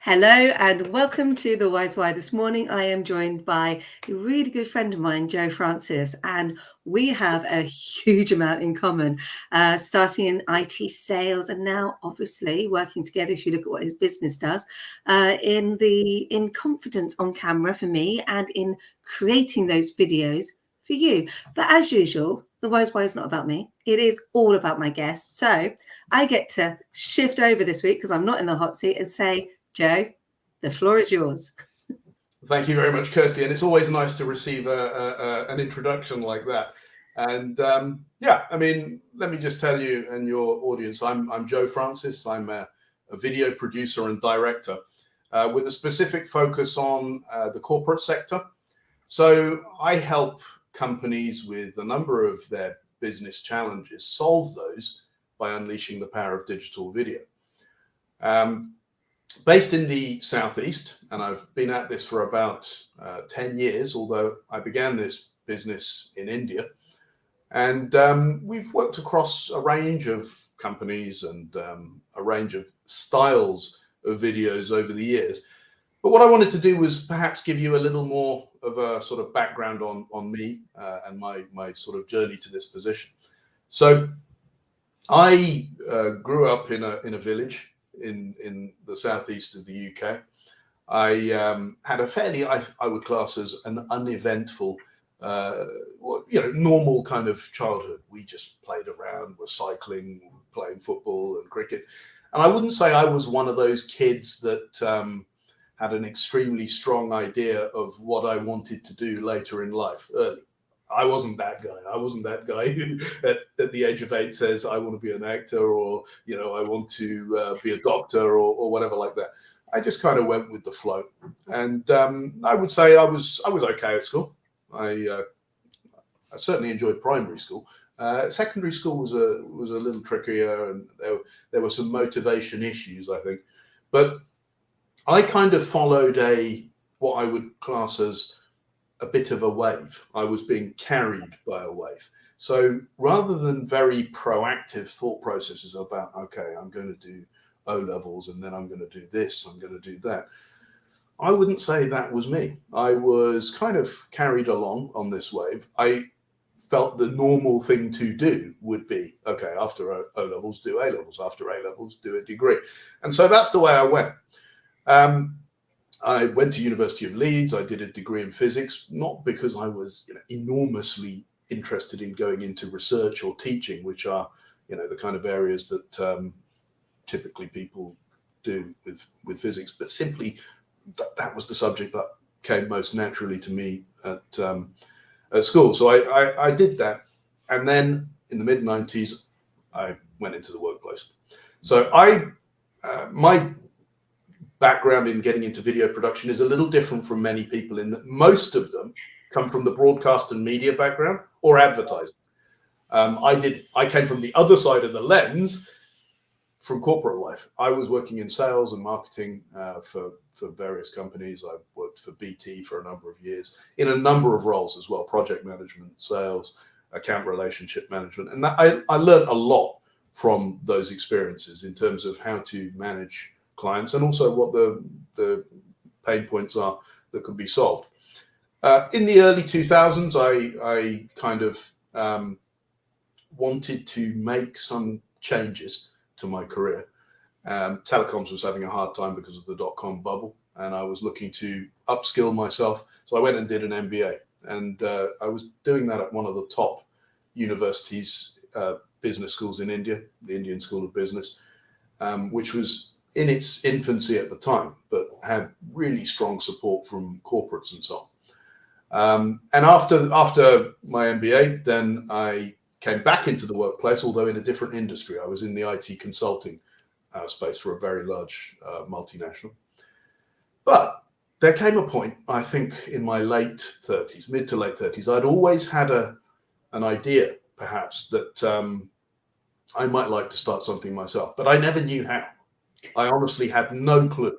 Hello and welcome to The Wise Why. This morning I am joined by a really good friend of mine, Joe Francis, and we have a huge amount in common, starting in IT sales and now obviously working together, if you look at what his business does, in confidence on camera for me and in creating those videos for you. But as usual, The Wise Why is not about me. It is all about my guests. So I get to shift over this week because I'm not in the hot seat and say, Joe, the floor is yours. Thank you very much, Kirsty. And it's always nice to receive an introduction like that. And let me just tell you and your audience, I'm Joe Francis. I'm a video producer and director with a specific focus on the corporate sector. So I help companies with a number of their business challenges, solve those by unleashing the power of digital video. Based in the Southeast, and I've been at this for about 10 years, although I began this business in India. And we've worked across a range of companies and a range of styles of videos over the years. But what I wanted to do was perhaps give you a little more of a sort of background on me and my sort of journey to this position. So I grew up in a village in the southeast of the UK. I had a fairly, I would class as an uneventful, normal kind of childhood. We just played around, were cycling, playing football and cricket. And I wouldn't say I was one of those kids that had an extremely strong idea of what I wanted to do later in life early. I wasn't that guy. I wasn't that guy who at the age of 8 says, I want to be an actor or, I want to be a doctor or whatever like that. I just kind of went with the flow. And I would say I was okay at school. I certainly enjoyed primary school. Secondary school was a little trickier and there were some motivation issues, I think. But I kind of followed what I would class as a bit of a wave. I was being carried by a wave. So rather than very proactive thought processes about, okay, I'm going to do O levels and then I'm going to do this, I'm going to do that, I wouldn't say that was me. I was kind of carried along on this wave. I felt the normal thing to do would be, okay, after O levels, do A levels, after A levels, do a degree. And so that's the way I went. I went to University of Leeds. I did a degree in physics, not because I was enormously interested in going into research or teaching, which are the kind of areas that typically people do with physics, but simply that was the subject that came most naturally to me at school. So I did that, and then in the mid-90s, I went into the workplace. So my background in getting into video production is a little different from many people in that most of them come from the broadcast and media background or advertising. I came from the other side of the lens from corporate life. I was working in sales and marketing for various companies. I worked for BT for a number of years in a number of roles as well: project management, sales, account relationship management. And I learned a lot from those experiences in terms of how to manage clients and also what the pain points are that could be solved. In the early 2000s, I kind of wanted to make some changes to my career. Telecoms was having a hard time because of the dot-com bubble, and I was looking to upskill myself. So I went and did an MBA, and I was doing that at one of the top universities, business schools in India, the Indian School of Business, which was in its infancy at the time, but had really strong support from corporates and so on. And after my MBA, then I came back into the workplace, although in a different industry. I was in the IT consulting space for a very large multinational. But there came a point, I think in my late 30s, mid to late 30s, I'd always had an idea, perhaps, that I might like to start something myself, but I never knew how. I honestly had no clue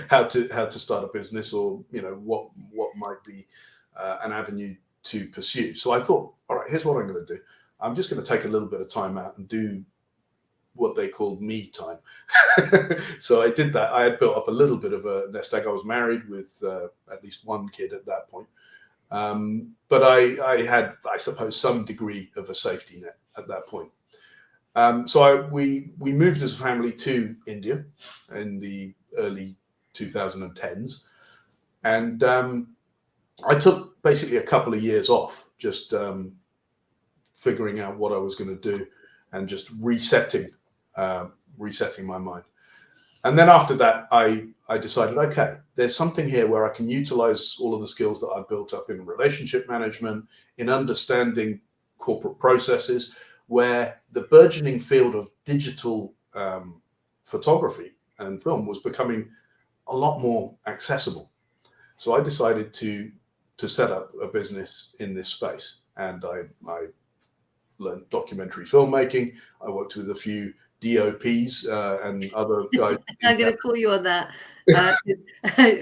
how to start a business or what might be an avenue to pursue. So I thought, all right, here's what I'm going to do. I'm just going to take a little bit of time out and do what they called me time. So I did that. I had built up a little bit of a nest egg. I was married with at least one kid at that point. But I had, I suppose, some degree of a safety net at that point. So we moved as a family to India in the early 2010s. And I took basically a couple of years off, just figuring out what I was going to do and just resetting my mind. And then after that, I decided, okay, there's something here where I can utilize all of the skills that I built up in relationship management, in understanding corporate processes, where the burgeoning field of digital photography and film was becoming a lot more accessible. So I decided to set up a business in this space, and I learned documentary filmmaking. I worked with a few DOPs and other guys. I'm going to call you on that.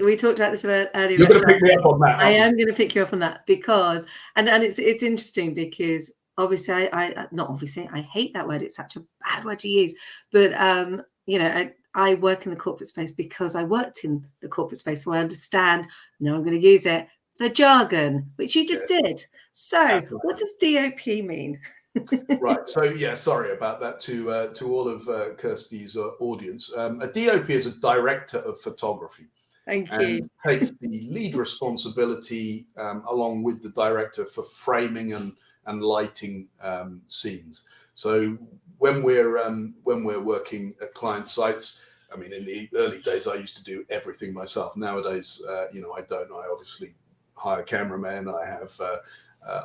We talked about this earlier. You're going to pick me up on that. I am going to pick you up on that because, and it's interesting because obviously I hate that word. It's such a bad word to use. But you know, I work in the corporate space because I worked in the corporate space, so I understand. Now I'm going to use it, the jargon, which you just did. So, absolutely. What does DOP mean? Right. So yeah, sorry about that to all of Kirsty's audience. A DOP is a director of photography. Thank you. And takes the lead responsibility along with the director for framing and lighting scenes. So when we're working at client sites, I mean, in the early days, I used to do everything myself. Nowadays, you know, I don't. I obviously hire cameramen. I have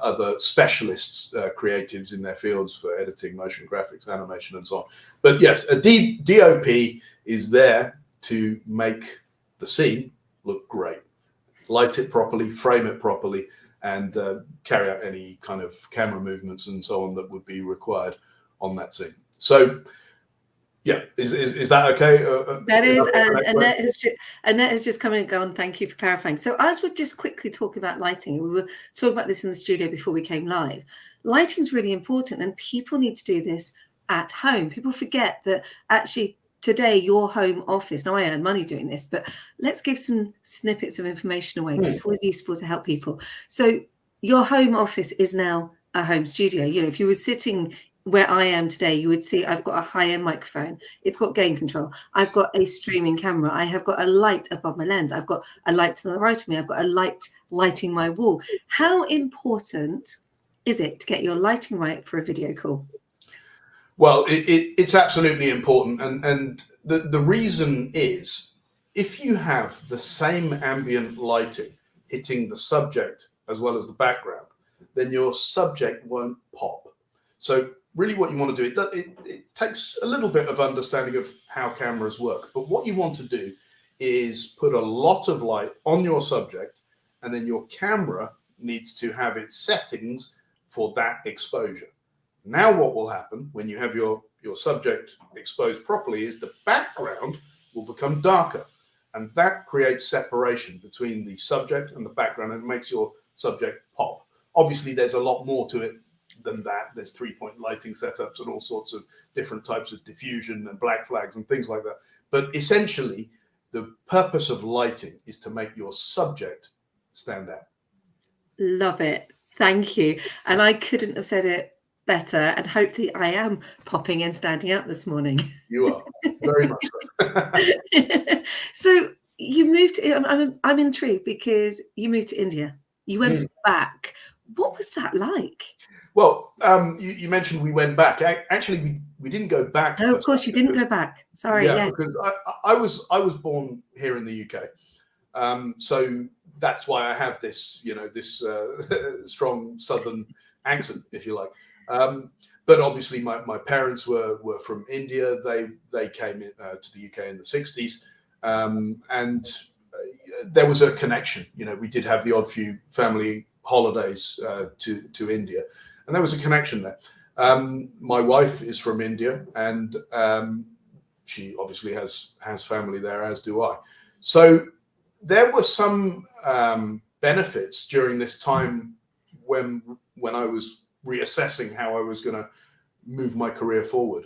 other specialists, creatives in their fields for editing, motion graphics, animation, and so on. But yes, a DOP is there to make the scene look great, light it properly, frame it properly, and carry out any kind of camera movements and so on that would be required on that scene. So yeah, is that okay? That is, Annette has just come in and gone, thank you for clarifying. So as we're just quickly talking about lighting, we were talking about this in the studio before we came live. Lighting is really important, and people need to do this at home. People forget that actually today your home office, now I earn money doing this, but let's give some snippets of information away because it's always useful to help people. So your home office is now a home studio. You know, if you were sitting where I am today, you would see I've got a high-end microphone. It's got gain control. I've got a streaming camera. I have got a light above my lens. I've got a light to the right of me. I've got a light lighting my wall. How important is it to get your lighting right for a video call? Well, it's absolutely important. And the reason is, if you have the same ambient lighting hitting the subject as well as the background, then your subject won't pop. So really what you want to do, it takes a little bit of understanding of how cameras work. But what you want to do is put a lot of light on your subject, and then your camera needs to have its settings for that exposure. Now what will happen when you have your subject exposed properly is the background will become darker, and that creates separation between the subject and the background and makes your subject pop. Obviously, there's a lot more to it than that. There's 3-point lighting setups and all sorts of different types of diffusion and black flags and things like that. But essentially, the purpose of lighting is to make your subject stand out. Love it. Thank you. And I couldn't have said it better. And hopefully I am popping and standing out this morning. You are, very much so. So you moved, I'm intrigued because you moved to India. You went back. What was that like? Well, you mentioned we went back. Actually, we didn't go back. No, of course you didn't go back. Sorry. Yeah, because I was born here in the UK, so that's why I have this, you know, this strong Southern accent, if you like. But obviously, my parents were from India. They came to the UK in the 60s, and there was a connection. You know, we did have the odd few family holidays to India, and there was a connection there. My wife is from India, and she obviously has family there, as do I. So there were some benefits during this time when I was reassessing how I was going to move my career forward.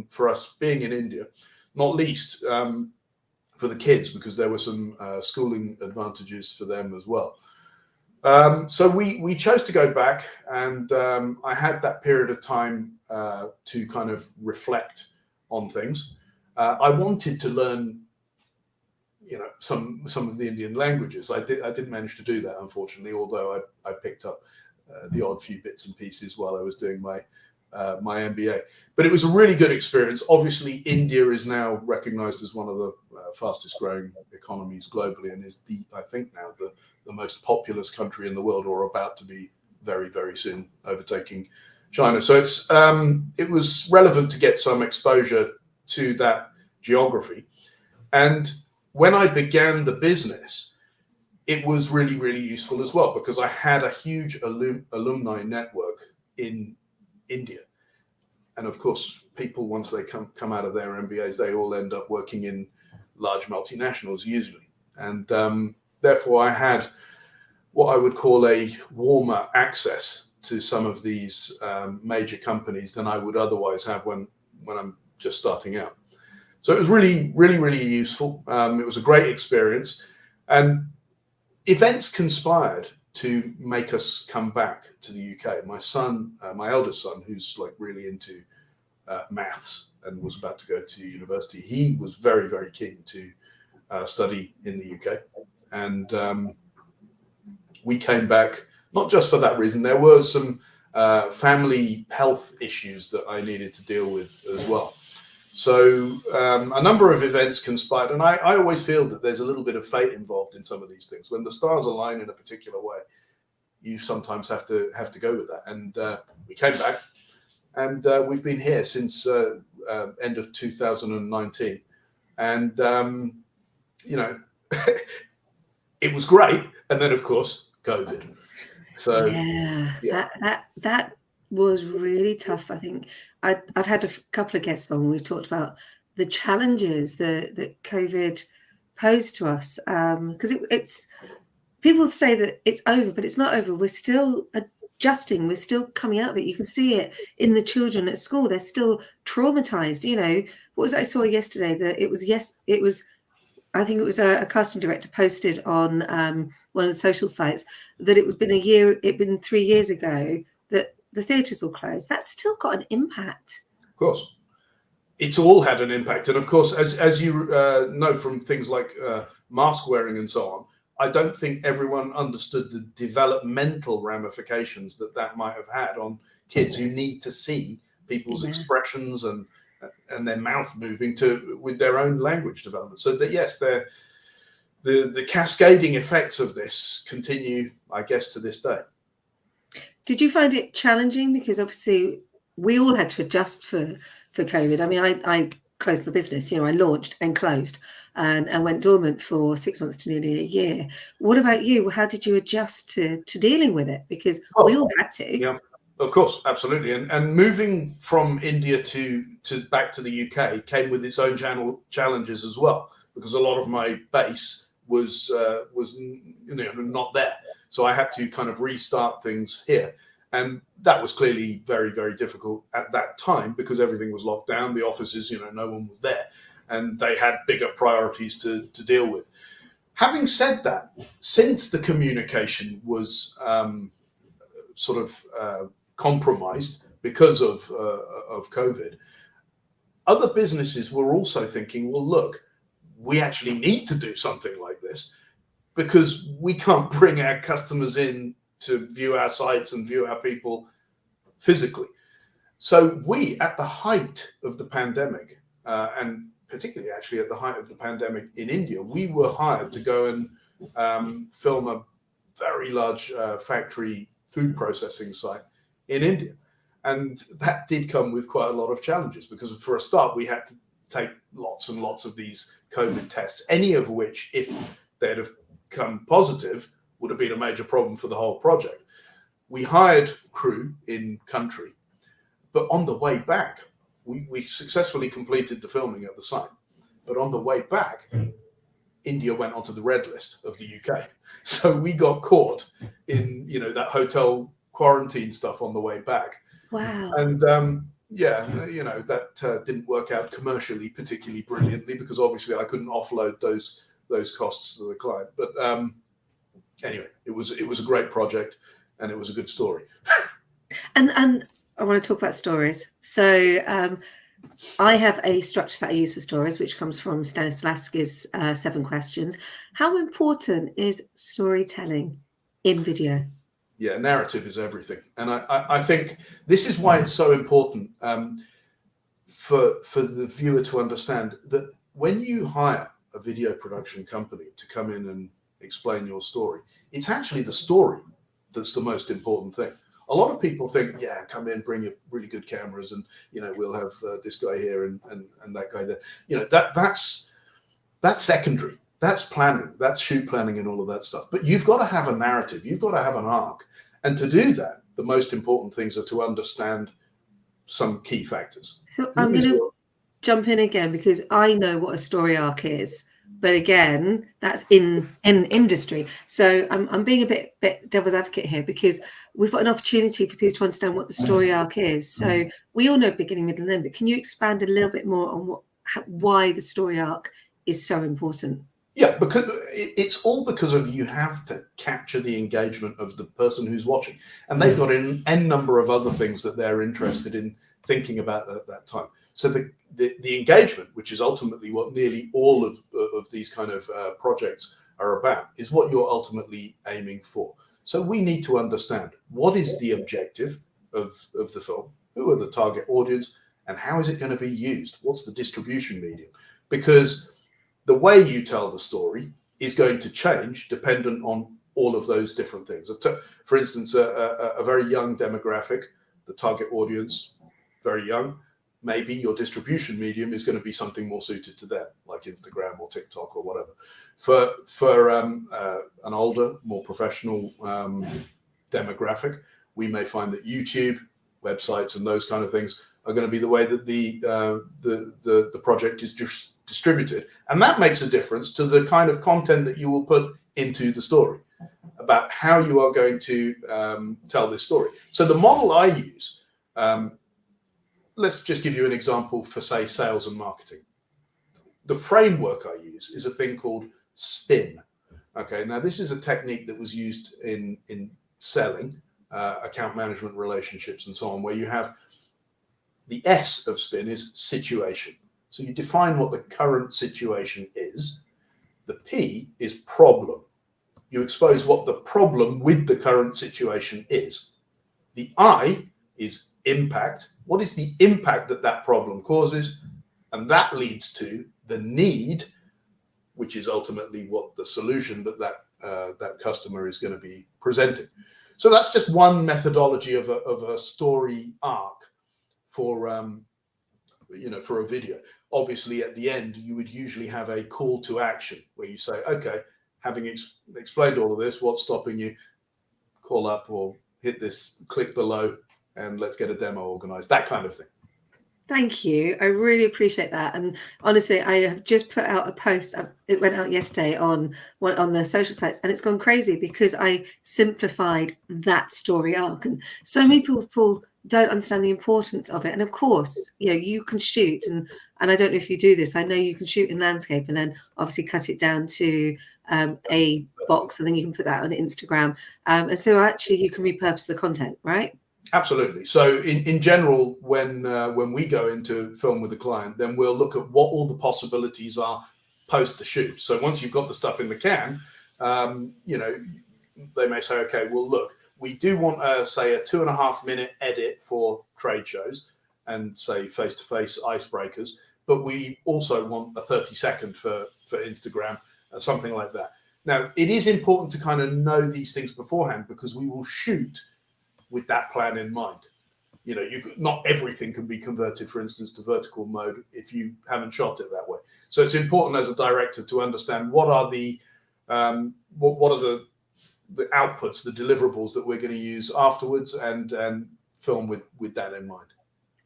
For us being in India, not least for the kids, because there were some schooling advantages for them as well. So we chose to go back, and I had that period of time to kind of reflect on things. I wanted to learn, some of the Indian languages. I didn't manage to do that, unfortunately, although I picked up the odd few bits and pieces while I was doing my MBA. But it was a really good experience. Obviously, India is now recognized as one of the fastest growing economies globally, and is I think now the most populous country in the world, or about to be very, very soon, overtaking China. So it was relevant to get some exposure to that geography. And when I began the business, it was really, really useful as well, because I had a huge alumni network in India. And of course, people, once they come out of their MBAs, they all end up working in large multinationals usually. And therefore, I had what I would call a warmer access to some of these major companies than I would otherwise have when I'm just starting out. So it was really, really, really useful. It was a great experience. And events conspired to make us come back to the UK. My son, my eldest son, who's like really into maths and was about to go to university, he was very, very keen to study in the UK. And we came back, not just for that reason. There were some family health issues that I needed to deal with as well. So a number of events conspired, and I always feel that there's a little bit of fate involved in some of these things. When the stars align in a particular way, you sometimes have to go with that. And we came back, and we've been here since end of 2019. And it was great. And then, of course, COVID. So yeah. That was really tough. I think I've had a couple of guests on. We've talked about the challenges that COVID posed to us, because it's people say that it's over, but it's not over. We're still adjusting. We're still coming out of it. You can see it in the children at school. They're still traumatized. What was it I saw yesterday? That it was. I think it was a casting director posted on one of the social sites that it'd been 3 years ago that the theatres all closed. That's still got an impact. of course, it's all had an impact. And of course, as you know from things like mask wearing and so on, I don't think everyone understood the developmental ramifications that might have had on kids who need to see people's expressions and their mouth moving with their own language development. So that, yes, the cascading effects of this continue, I guess, to this day. Did you find it challenging? Because obviously we all had to adjust for COVID. I mean, I closed the business. I launched and closed and went dormant for 6 months to nearly a year. What about you? How did you adjust to dealing with it? Because we all had to. Yeah. Of course, absolutely, and moving from India to back to the UK came with its own challenges as well, because a lot of my base was not there, so I had to kind of restart things here, and that was clearly very, very difficult at that time because everything was locked down. The offices, no one was there, and they had bigger priorities to deal with. Having said that, since the communication was sort of compromised because of COVID, other businesses were also thinking, well, look, we actually need to do something like this because we can't bring our customers in to view our sites and view our people physically. So we, at the height of the pandemic, and particularly actually at the height of the pandemic in India, we were hired to go and film a very large factory food processing site in India. And that did come with quite a lot of challenges because for a start, we had to take lots and lots of these COVID tests, any of which, if they'd have come positive, would have been a major problem for the whole project. We hired crew in country, but on the way back, we successfully completed the filming at the site. But on the way back, India went onto the red list of the UK. So we got caught in, that hotel quarantine stuff on the way back. Wow. And Yeah, you know, that didn't work out commercially particularly brilliantly, because obviously I couldn't offload those costs to the client. But anyway, it was a great project, and it was a good story. And I want to talk about stories. So I have a structure that I use for stories, which comes from Stanislavski's 7 Questions. How important is storytelling in video? Yeah, narrative is everything, and I think this is why it's so important for the viewer to understand that when you hire a video production company to come in and explain your story, it's actually the story that's the most important thing. A lot of people think, yeah, come in, bring your really good cameras, and you know, we'll have this guy here and that guy there. You know, that's secondary. That's planning. That's shoot planning and all of that stuff. But you've got to have a narrative. You've got to have an arc. And to do that, the most important things are to understand some key factors. So I'm going to jump in again, because I know what a story arc is. But again, that's in industry. So I'm being a bit devil's advocate here, because we've got an opportunity for people to understand what the story arc is. So we all know beginning, middle, and end. But can you expand a little bit more on why the story arc is so important? Yeah, because it's all because of, you have to capture the engagement of the person who's watching, and they've got an n number of other things that they're interested in thinking about at that time. So the engagement, which is ultimately what nearly all of these kind of projects are about, is what you're ultimately aiming for. So we need to understand, what is the objective of the film, who are the target audience, and how is it going to be used? What's the distribution medium? Because the way you tell the story is going to change dependent on all of those different things. For instance, a very young demographic, the target audience, very young, maybe your distribution medium is going to be something more suited to them, like Instagram or TikTok or whatever. For an older, more professional demographic, we may find that YouTube, websites, and those kind of things are going to be the way that the project is distributed, and that makes a difference to the kind of content that you will put into the story, about how you are going to tell this story. So the model I use, let's just give you an example for, say, sales and marketing. The framework I use is a thing called SPIN. Okay, now this is a technique that was used in selling, account management, relationships, and so on, where you have the S of SPIN is situation. So you define what the current situation is. The P is problem. You expose what the problem with the current situation is. The I is impact. What is the impact that that problem causes? And that leads to the need, which is ultimately what the solution that customer is going to be presenting. So that's just one methodology of a story arc for for a video. Obviously, at the end, you would usually have a call to action where you say, okay, having explained all of this, what's stopping you? Call up or hit this, click below, and let's get a demo organized, that kind of thing. Thank you. I really appreciate that. And honestly, I have just put out a post. It went out yesterday on the social sites, and it's gone crazy because I simplified that story arc. And so many people don't understand the importance of it. And of course, you can shoot, and I don't know if you do this. I know you can shoot in landscape and then obviously cut it down to a box, and then you can put that on Instagram. And so actually you can repurpose the content, right? Absolutely. So in general, when we go into film with a client, then we'll look at what all the possibilities are post the shoot. So once you've got the stuff in the can, they may say, okay, well, look, we do want say a 2.5 minute edit for trade shows and say face-to-face icebreakers, but we also want a 30-second for Instagram, something like that. Now, it is important to kind of know these things beforehand, because we will shoot with that plan in mind. Not everything can be converted, for instance, to vertical mode if you haven't shot it that way. So it's important as a director to understand what are the outputs, the deliverables that we're going to use afterwards, and film with that in mind.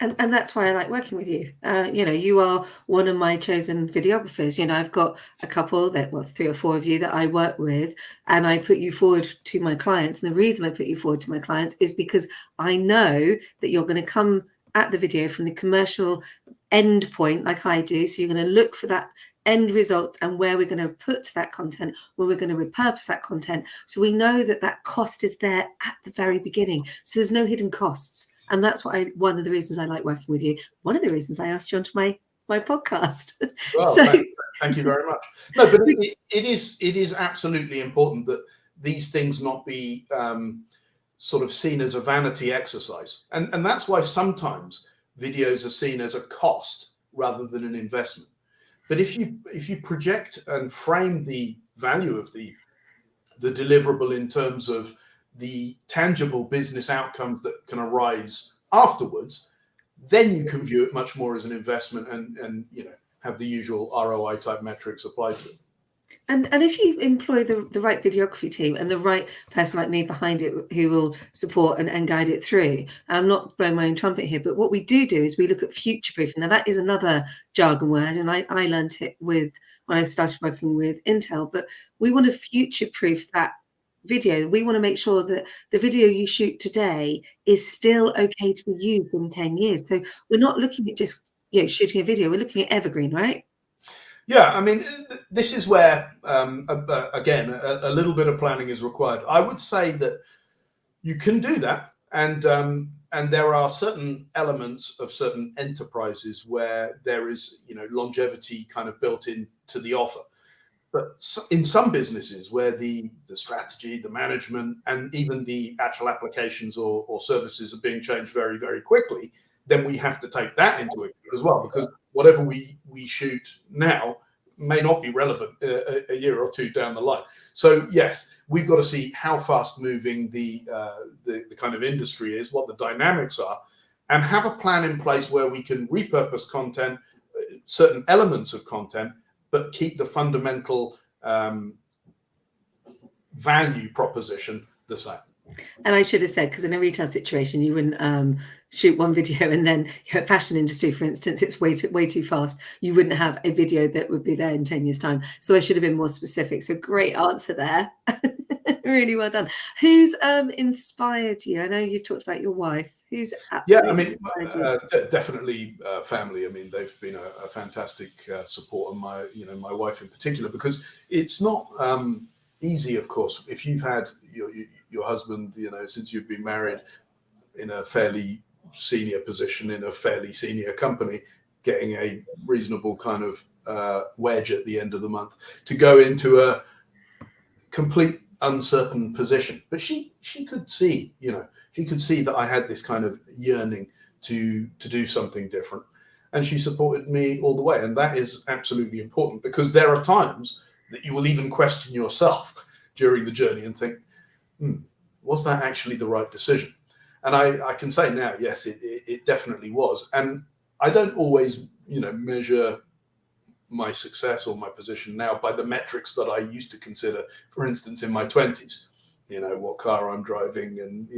And that's why I like working with you. You are one of my chosen videographers. I've got a couple 3 or 4 of you that I work with, and I put you forward to my clients. And the reason I put you forward to my clients is because I know that you're going to come at the video from the commercial end point, like I do. So you're going to look for that end result and where we're going to put that content, where we're going to repurpose that content. So we know that that cost is there at the very beginning. So there's no hidden costs. And that's one of the reasons I like working with you. One of the reasons I asked you onto my podcast. Well, So thank you very much. No, but it is absolutely important that these things not be sort of seen as a vanity exercise, and that's why sometimes videos are seen as a cost rather than an investment. But if you project and frame the value of the deliverable in terms of the tangible business outcomes that can arise afterwards, then you can view it much more as an investment and have the usual ROI type metrics applied to it. And if you employ the right videography team and the right person like me behind it who will support and guide it through, and I'm not blowing my own trumpet here, but what we do is we look at future proofing. Now that is another jargon word, and I learned it when I started working with Intel, but we want to future proof that video. We want to make sure that the video you shoot today is still okay to be used in 10 years. So we're not looking at just shooting a video, we're looking at evergreen, right? Yeah, I mean, this is where, again, a little bit of planning is required. I would say that you can do that, and there are certain elements of certain enterprises where there is, longevity kind of built into the offer. But in some businesses where the strategy, the management, and even the actual applications or services are being changed very, very quickly, then we have to take that into account as well, because whatever we shoot now may not be relevant a year or two down the line. So yes, we've got to see how fast moving the kind of industry is, what the dynamics are, and have a plan in place where we can repurpose content, certain elements of content, but keep the fundamental value proposition the same. And I should have said, because in a retail situation, you wouldn't shoot one video and then fashion industry, for instance, it's way too fast. You wouldn't have a video that would be there in 10 years' time. So I should have been more specific. So great answer there. Really well done. Who's inspired you? I know you've talked about your wife. Who's absolutely definitely family. I mean, they've been a fantastic support, and my wife in particular, because it's not easy, of course, if you've had your husband, since you've been married, in a fairly senior position in a fairly senior company, getting a reasonable kind of wedge at the end of the month, to go into a complete uncertain position. But she could see, she could see that I had this kind of yearning to do something different, and she supported me all the way. And that is absolutely important, because there are times that you will even question yourself during the journey and think, was that actually the right decision? And I can say now, yes, it definitely was. And I don't always, measure my success or my position now by the metrics that I used to consider, for instance, in my 20s, what car I'm driving, and,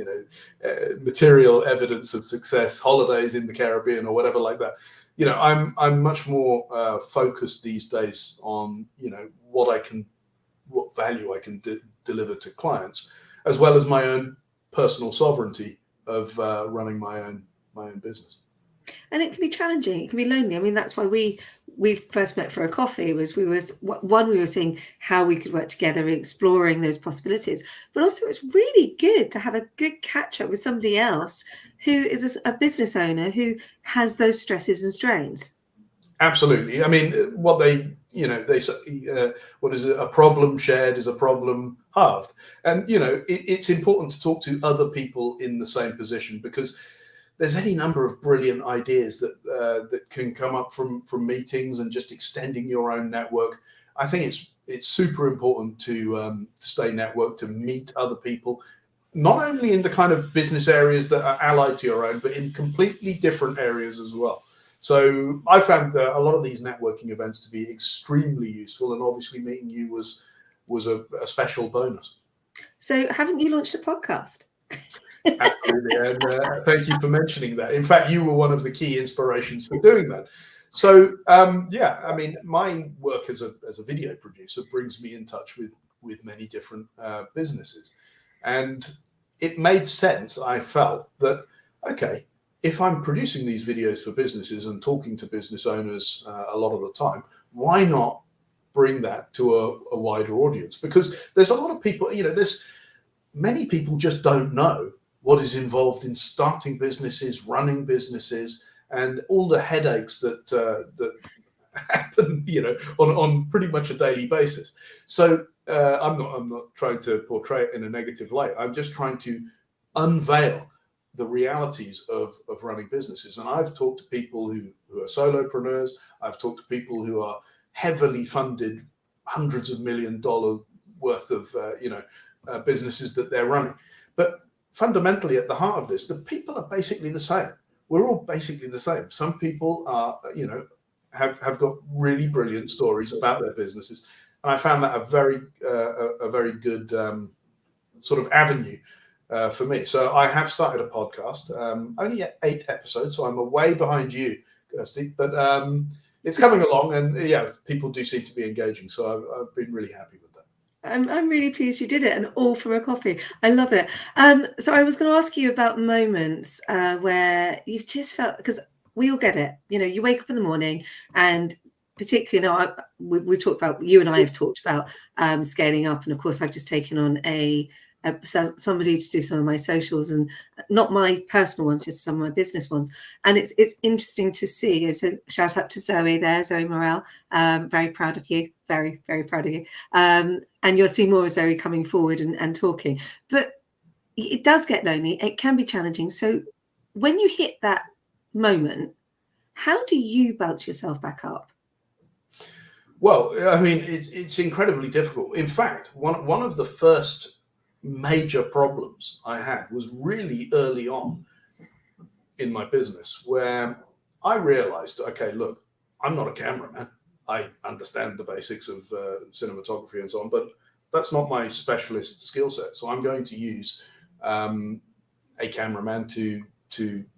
material evidence of success, holidays in the Caribbean or whatever like that. I'm much more focused these days on, what value I can deliver to clients, as well as my own personal sovereignty of running my own business. And it can be challenging. It can be lonely. I mean, that's why we first met for a coffee. We were seeing how we could work together, exploring those possibilities. But also, it's really good to have a good catch up with somebody else who is a business owner who has those stresses and strains. Absolutely. I mean, what they say, what is it? A problem shared is a problem halved. And, it's important to talk to other people in the same position, because there's any number of brilliant ideas that can come up from meetings and just extending your own network. I think it's super important to stay networked, to meet other people, not only in the kind of business areas that are allied to your own, but in completely different areas as well. So I found a lot of these networking events to be extremely useful, and obviously meeting you was a special bonus. So haven't you launched a podcast? Absolutely, and thank you for mentioning that. In fact, you were one of the key inspirations for doing that. So I mean, my work as a video producer brings me in touch with many different businesses, and it made sense. I felt that, okay, if I'm producing these videos for businesses and talking to business owners a lot of the time, why not bring that to a wider audience? Because there's a lot of people, there's many people just don't know what is involved in starting businesses, running businesses, and all the headaches that happen, on pretty much a daily basis. So I'm not trying to portray it in a negative light. I'm just trying to unveil the realities of running businesses. And I've talked to people who are solopreneurs. I've talked to people who are heavily funded, hundreds of $1 million worth of businesses that they're running. But fundamentally, at the heart of this, the people are basically the same. We're all basically the same. Some people are, have got really brilliant stories about their businesses, and I found that a very good sort of avenue for me. So I have started a podcast, only at 8 episodes, so I'm way behind you, Kirsty, but it's coming along, and yeah, people do seem to be engaging. So I've been really happy with that. I'm really pleased you did it, and all from a coffee. I love it. So I was going to ask you about moments where you've just felt, because we all get it. You wake up in the morning, and particularly we talked about, you and I have talked about scaling up, and of course I've just taken on somebody to do some of my socials, and not my personal ones, just some of my business ones. And it's interesting to see. So shout out to Zoe there, Zoe Morel. Very proud of you. Very, very proud of you. And you'll see more of Zoe coming forward and talking. But it does get lonely. It can be challenging. So when you hit that moment, how do you bounce yourself back up? Well, I mean, it's incredibly difficult. In fact, one of the first major problems I had was really early on in my business, where I realized, okay, look, I'm not a cameraman. I understand the basics of cinematography and so on, but that's not my specialist skill set. So I'm going to use a cameraman to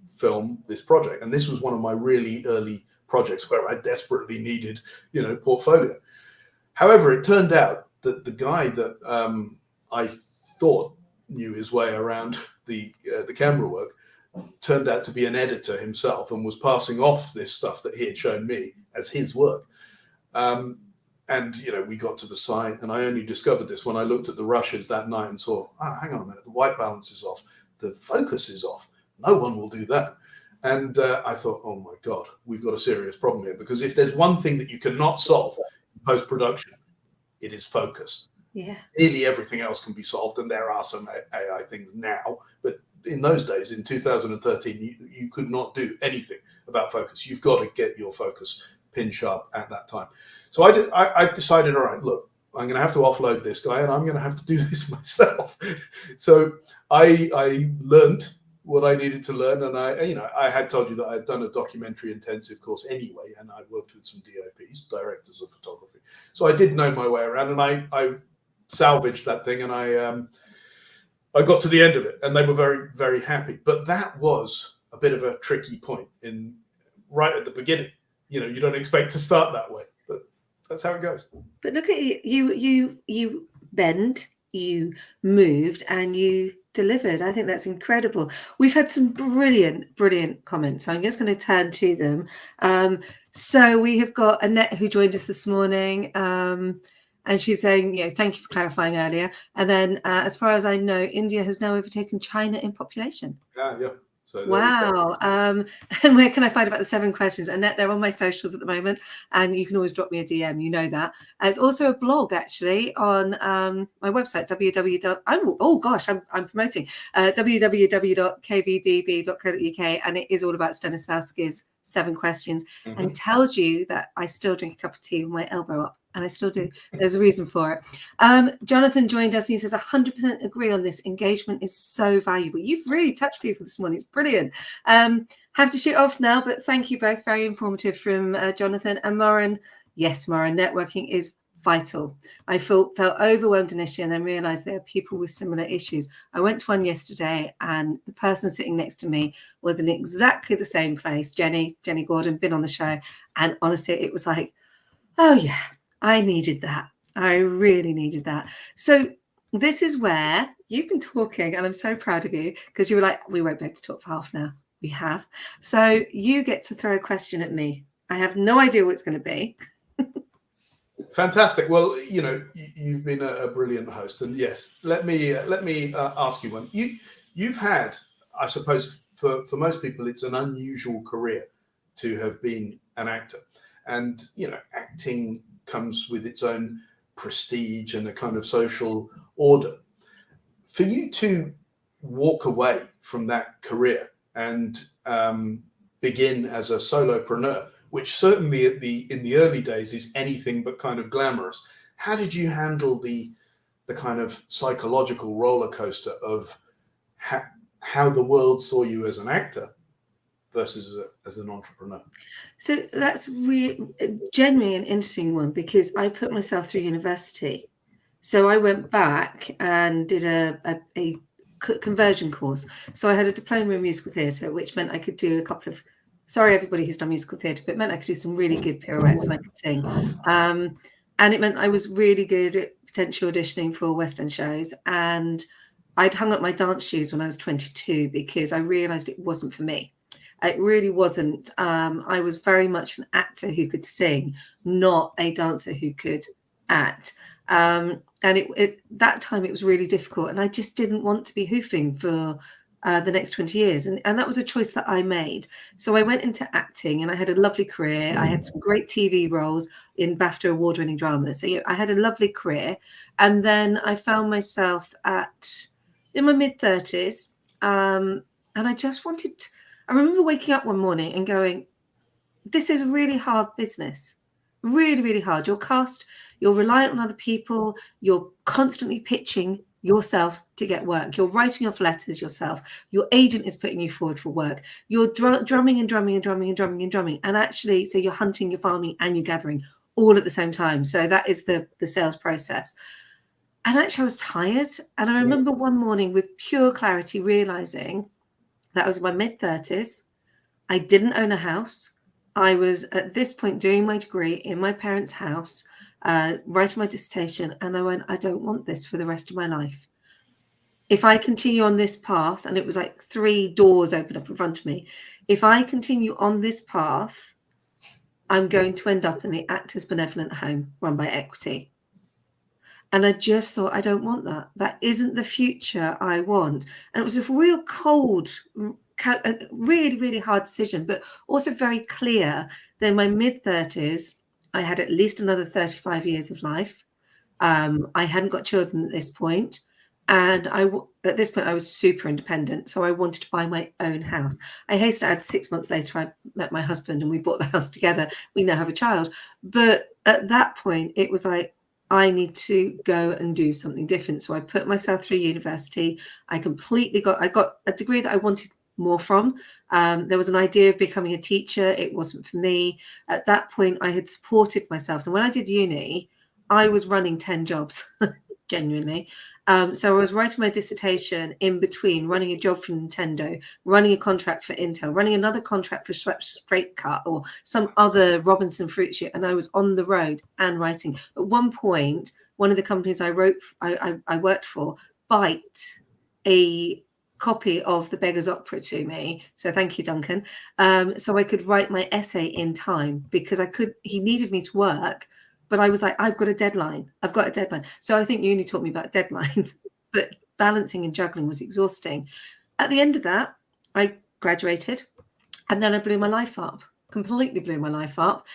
film this project. And this was one of my really early projects where I desperately needed, portfolio. However, it turned out that the guy that I thought knew his way around the camera work turned out to be an editor himself, and was passing off this stuff that he had shown me as his work. And we got to the site, and I only discovered this when I looked at the rushes that night and saw, hang on a minute, the white balance is off, the focus is off. No one will do that. And I thought, oh my God, we've got a serious problem here, because if there's one thing that you cannot solve in post-production, it is focus. Yeah. Nearly everything else can be solved, and there are some AI things now, but in those days, in 2013, you could not do anything about focus. You've got to get your focus pin sharp at that time. So I decided, all right, look, I'm going to have to offload this guy, and I'm going to have to do this myself. So I learned what I needed to learn, and I had told you that I'd done a documentary intensive course anyway, and I worked with some DOPs, directors of photography. So I did know my way around, and I salvaged that thing, and I got to the end of it, and they were very, very happy. But that was a bit of a tricky point right at the beginning. You don't expect to start that way, but that's how it goes. But look at you bend, you moved, and you delivered. I think that's incredible. We've had some brilliant comments. So I'm just going to turn to them. So we have got Annette, who joined us this morning. And she's saying, thank you for clarifying earlier. And then, as far as I know, India has now overtaken China in population. Yeah. So wow. And where can I find about the 7 questions? Annette, they're on my socials at the moment, and you can always drop me a DM. You know that. It's also a blog, actually, on my website, I'm promoting www.kvdb.co.uk, and it is all about Stanislavski's 7 questions, and tells you that I still drink a cup of tea with my elbow up. And I still do. There's a reason for it. Jonathan joined us, and he says, 100% agree on this. Engagement is so valuable. You've really touched people this morning. It's brilliant. Have to shoot off now, but thank you both. Very informative from Jonathan. And Moran, yes, Moran, networking is vital. I felt overwhelmed initially, and then realized there are people with similar issues. I went to one yesterday, and the person sitting next to me was in exactly the same place. Jenny Gordon, been on the show. And honestly, it was like, oh yeah, I needed that. I really needed that. So this is where you've been talking, and I'm so proud of you, because you were like, we won't be able to talk for half an hour. We have. So you get to throw a question at me. I have no idea what it's going to be. Fantastic. Well, you know, you've been a brilliant host, and yes, let me ask you one. You've had, I suppose, for most people, it's an unusual career to have been an actor, and you know, acting comes with its own prestige and a kind of social order. For you to walk away from that career and begin as a solopreneur, which certainly in the early days is anything but kind of glamorous. How did you handle the kind of psychological roller coaster of how the world saw you as an actor versus as an entrepreneur? So that's really genuinely an interesting one, because I put myself through university. So I went back and did a conversion course. So I had a diploma in musical theatre, which meant I could do a couple of, sorry everybody who's done musical theatre, but it meant I could do some really good pirouettes and I could sing. And it meant I was really good at potentially auditioning for West End shows. And I'd hung up my dance shoes when I was 22 because I realised it wasn't for me. It really wasn't. I was very much an actor who could sing, not a dancer who could act. And that time it was really difficult, and I just didn't want to be hoofing for the next 20 years. And that was a choice that I made. So I went into acting, and I had a lovely career. I had some great TV roles in BAFTA award-winning dramas. So I had a lovely career. And then I found myself in my mid-30s, and I just wanted to, I remember waking up one morning and going, this is a really hard business. Really, really hard. You're cast, you're reliant on other people, you're constantly pitching yourself to get work. You're writing off letters yourself. Your agent is putting you forward for work. You're drumming and drumming and drumming and drumming and drumming. And actually, so you're hunting, you're farming, and you're gathering all at the same time. So that is the sales process. And actually, I was tired. And I remember one morning with pure clarity realizing that I was in my mid-30s. I didn't own a house. I was at this point doing my degree in my parents' house, writing my dissertation, and I went, I don't want this for the rest of my life. If I continue on this path, and it was like 3 doors opened up in front of me, if I continue on this path, I'm going to end up in the Actors Benevolent Home run by Equity. And I just thought, I don't want that. That isn't the future I want. And it was a real cold, a really, really hard decision, but also very clear that in my mid-30s, I had at least another 35 years of life. I hadn't got children at this point. And at this point, I was super independent. So I wanted to buy my own house. I hasten to add 6 months later, I met my husband and we bought the house together. We now have a child. But at that point, it was like, I need to go and do something different. So I put myself through university. I got a degree that I wanted more from. There was an idea of becoming a teacher. It wasn't for me. At that point, I had supported myself. And when I did uni, I was running 10 jobs, genuinely. So I was writing my dissertation in between running a job for Nintendo, running a contract for Intel, running another contract for Straight Cut or some other Robinson fruit shoot. And I was on the road and writing. At one point, one of the companies I worked for biked a copy of The Beggar's Opera to me. So thank you, Duncan. So I could write my essay in time because he needed me to work. But I was like, I've got a deadline. So I think uni taught me about deadlines, but balancing and juggling was exhausting. At the end of that, I graduated, and then I blew my life up, completely blew my life up,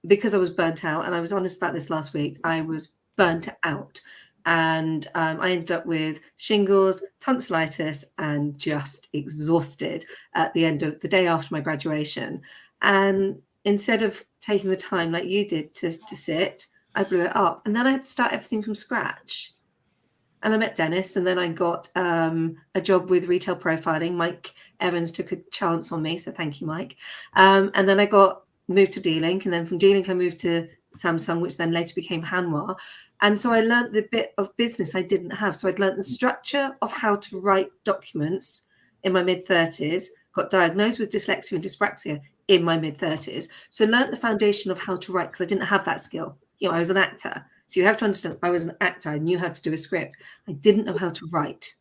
because I was burnt out. And I was honest about this last week. I was burnt out. And I ended up with shingles, tonsillitis, and just exhausted at the end of the day after my graduation. And instead of taking the time like you did to sit, I blew it up. And then I had to start everything from scratch. And I met Dennis, and then I got a job with retail profiling. Mike Evans took a chance on me, so thank you, Mike. And then I moved to D-Link, and then from D-Link I moved to Samsung, which then later became Hanwha. And so I learned the bit of business I didn't have. So I'd learned the structure of how to write documents in my mid-30s, got diagnosed with dyslexia and dyspraxia in my mid-30s. So learned the foundation of how to write because I didn't have that skill. I was an actor. So you have to understand, I was an actor. I knew how to do a script. I didn't know how to write.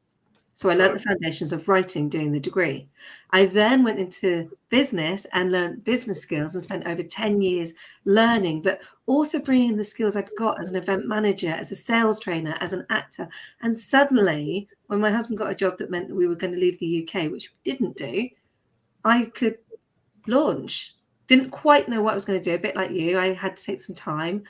So I learnt the foundations of writing doing the degree. I then went into business and learned business skills and spent over 10 years learning, but also bringing the skills I'd got as an event manager, as a sales trainer, as an actor. And suddenly, when my husband got a job that meant that we were going to leave the UK, which we didn't do, I could launch. Didn't quite know what I was going to do, a bit like you. I had to take some time,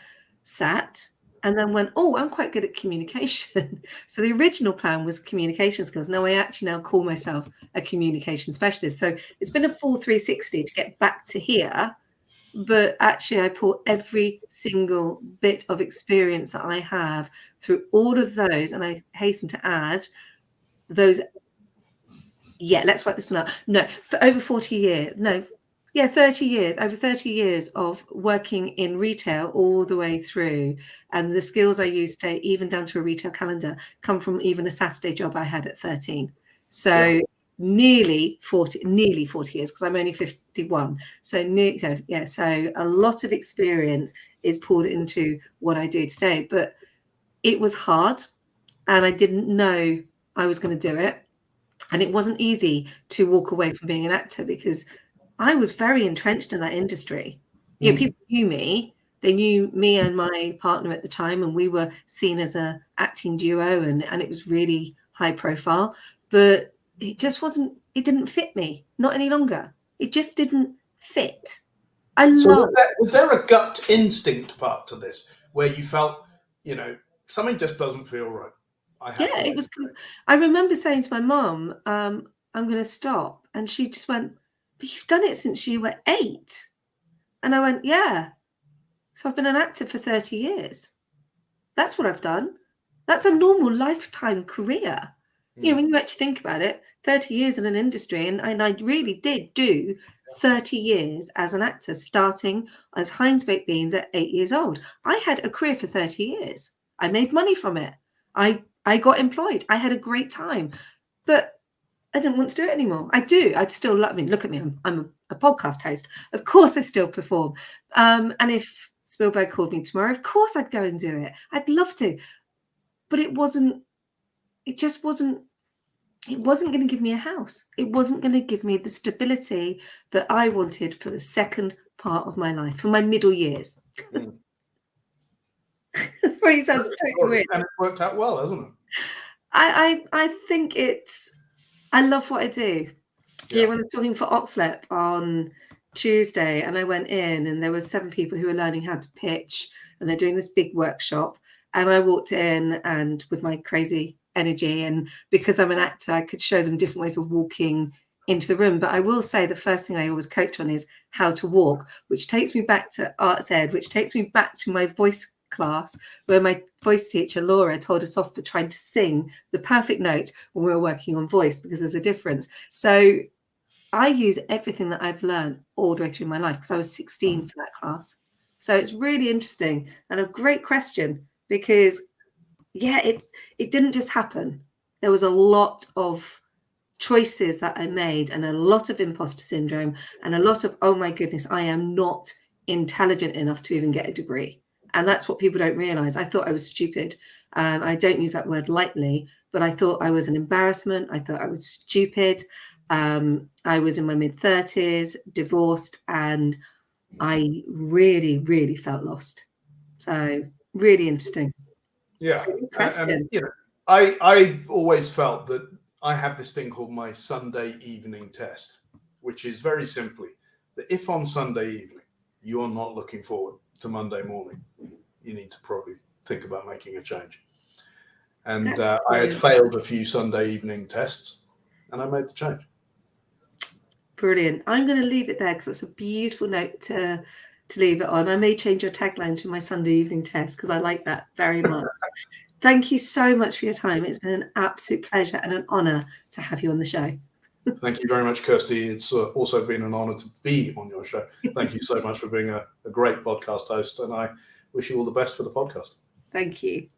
sat, and then went, oh, I'm quite good at communication. So the original plan was communication skills. Now I actually now call myself a communication specialist. So it's been a full 360 to get back to here. But actually, I put every single bit of experience that I have through all of those. And I hasten to add those. Yeah, let's work this one out. No, for over 40 years. No, yeah, 30 years, over 30 years of working in retail all the way through. And the skills I use today, even down to a retail calendar, come from even a Saturday job I had at 13. So nearly 40 years, because I'm only 51. So a lot of experience is poured into what I do today. But it was hard and I didn't know I was going to do it. And it wasn't easy to walk away from being an actor because I was very entrenched in that industry. You know, people knew me. They knew me and my partner at the time, and we were seen as a acting duo, and it was really high profile. But it just wasn't. It didn't fit me. Not any longer. It just didn't fit. So was there a gut instinct part to this where you felt, something just doesn't feel right? It was. I remember saying to my mum, "I'm going to stop," and she just went, "But you've done it since you were 8." And I went, "Yeah. So I've been an actor for 30 years. That's what I've done. That's a normal lifetime career." You know, when you actually think about it, 30 years in an industry, and I really did do 30 years as an actor, starting as Heinz Baked Beans at 8 years old. I had a career for 30 years. I made money from it. I got employed. I had a great time. But I didn't want to do it anymore. I do. I'd still love. I mean, look at me. I'm a podcast host. Of course, I still perform. And if Spielberg called me tomorrow, of course I'd go and do it. I'd love to. But it wasn't. It just wasn't. It wasn't going to give me a house. It wasn't going to give me the stability that I wanted for the second part of my life, for my middle years. Probably sounds totally weird. And it worked out well, hasn't it? I think I love what I do. Yeah. When I was talking for Oxlep on Tuesday, and I went in, and there were 7 people who were learning how to pitch, and they're doing this big workshop. And I walked in, and with my crazy energy, and because I'm an actor, I could show them different ways of walking into the room. But I will say the first thing I always coach on is how to walk, which takes me back to Arts Ed, which takes me back to my voice class, where my voice teacher Laura told us off for trying to sing the perfect note when we were working on voice, because there's a difference. So I use everything that I've learned all the way through my life, because I was 16 for that class. So it's really interesting and a great question, because it didn't just happen. There was a lot of choices that I made, and a lot of imposter syndrome, and a lot of, oh my goodness, I am not intelligent enough to even get a degree. And that's what people don't realize. I thought I was stupid. I don't use that word lightly, but I thought I was an embarrassment. I thought I was stupid. I was in my mid-30s, divorced, and I really, really felt lost. So really interesting. Yeah. And I've always felt that I have this thing called my Sunday evening test, which is very simply that if on Sunday evening you're not looking forward to Monday morning, you need to probably think about making a change. And I had failed a few Sunday evening tests, and I made the change. Brilliant. I'm going to leave it there, because it's a beautiful note to leave it on. I may change your tagline to my Sunday evening test, because I like that very much. Thank you so much for your time. It's been an absolute pleasure and an honor to have you on the show. Thank you very much, Kirsty. It's also been an honor to be on your show. Thank you so much for being a great podcast host, and I wish you all the best for the podcast. Thank you.